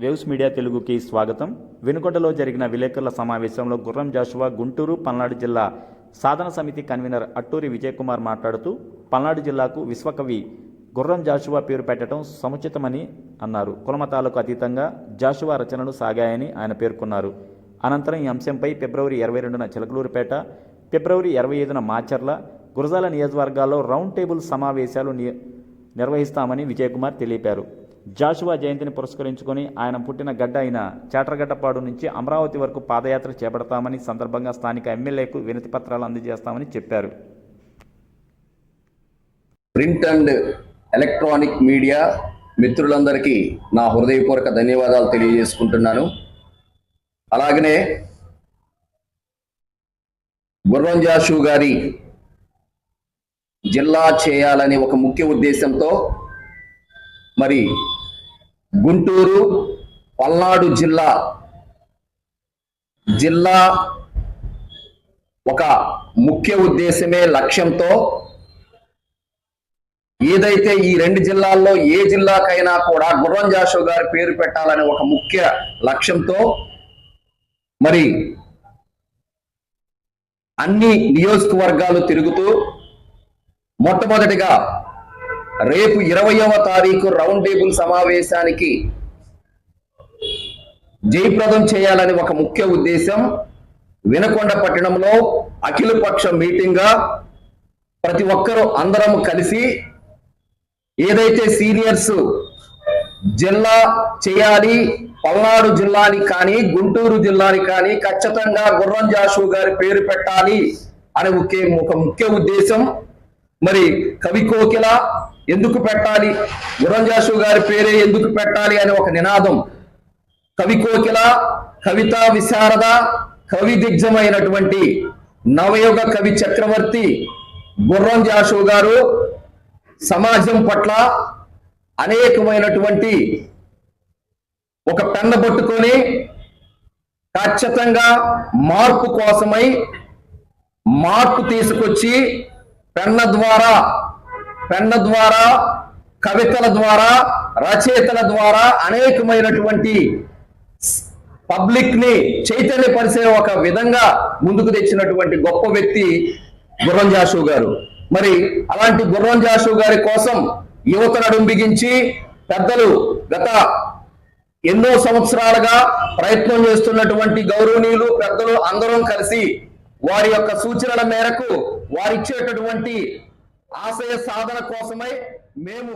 Waves media తెలుగుకి స్వాగతం. వెనుకొండలో జరిగిన విలేకరుల సమావేశంలో గుర్రం జాషువా గుంటూరు పల్నాడు జిల్లా సాధన సమితి కన్వీనర్ అట్టూరి విజయకుమార్ మాట్లాడుతూ పల్నాడు జిల్లాకు విశ్వకవి గుర్రం జాషువా పేరు పెట్టడం సముచితమని అన్నారు. కులమతాలకు అతీతంగా జాషువా రచనలు సాగాయని ఆయన పేర్కొన్నారు. అనంతరం ఈ అంశంపై ఫిబ్రవరి 22న చిలకలూరుపేట, ఫిబ్రవరి 25న మాచర్ల, గురజాల నియోజకవర్గాల్లో రౌండ్ టేబుల్ సమావేశాలు నిర్వహిస్తామని విజయకుమార్ తెలిపారు. జాషువా జయంతిని పురస్కరించుకొని ఆయన పుట్టిన గడ్డ అయిన చాట్రగడ్డపాడు నుంచి అమరావతి వరకు పాదయాత్ర చేపడతామని, సందర్భంగా స్థానిక ఎమ్మెల్యేకు వినతి పత్రాలు అందజేస్తామని చెప్పారు. ప్రింట్ అండ్ ఎలక్ట్రానిక్ మీడియా మిత్రులందరికీ నా హృదయపూర్వక ధన్యవాదాలు తెలియజేసుకుంటున్నాను. అలాగనే గుర్రం జాషువా గారి జిల్లా చేయాలనే ఒక ముఖ్య ఉద్దేశంతో మరి గుంటూరు పల్నాడు జిల్లా ఒక ముఖ్య ఉద్దేశమే లక్ష్యంతో ఏదైతే ఈ రెండు జిల్లాల్లో ఏ జిల్లాకైనా కూడా గుర్రం జాషువా గారి పేరు పెట్టాలనే ఒక ముఖ్య లక్ష్యంతో మరి అన్ని నియోజకవర్గాలు తిరుగుతూ మొట్టమొదటిగా రేపు 20వ తారీఖు రౌండ్ టేబుల్ సమావేశానికి జయప్రదం చేయాలని ఒక ముఖ్య ఉద్దేశం. వినుకొండ పట్టణంలో అఖిలపక్ష మీటింగ్గా ప్రతి ఒక్కరూ అందరం కలిసి ఏదైతే సీనియర్స్ జిల్లా చేయాలి, పల్నాడు జిల్లాని కానీ గుంటూరు జిల్లాని కానీ ఖచ్చితంగా గుర్రం జాషువా గారి పేరు పెట్టాలి అనే ఒక ముఖ్య ఉద్దేశం. మరి కవి కోకిల ఎందుకు పెట్టాలి, గుర్రం జాషువా గారి పేరే ఎందుకు పెట్టాలి అనే ఒక నినాదం. కవి కోకిల, కవితా విశారద, కవి దిగ్జమైనటువంటి నవయుగ కవి చక్రవర్తి గుర్రం జాషువా గారు సమాజం పట్ల అనేకమైనటువంటి ఒక పెన్న పట్టుకొని ఖచ్చితంగా మార్పు కోసమై మార్పు తీసుకొచ్చి పెన్న ద్వారా కవితల ద్వారా రచయితల ద్వారా అనేకమైనటువంటి పబ్లిక్ ని చైతన్యపరిచే ఒక విధంగా ముందుకు తెచ్చినటువంటి గొప్ప వ్యక్తి గుర్రం జాషువా గారు. మరి అలాంటి గుర్రం జాషువా గారి కోసం యువత నడుం బిగించి పెద్దలు గత ఎన్నో సంవత్సరాలుగా ప్రయత్నం చేస్తున్నటువంటి గౌరవనీయులు పెద్దలు అందరం కలిసి వారి యొక్క సూచనల మేరకు వారిచ్చేటటువంటి ఆశయ సాధన కోసమై మేము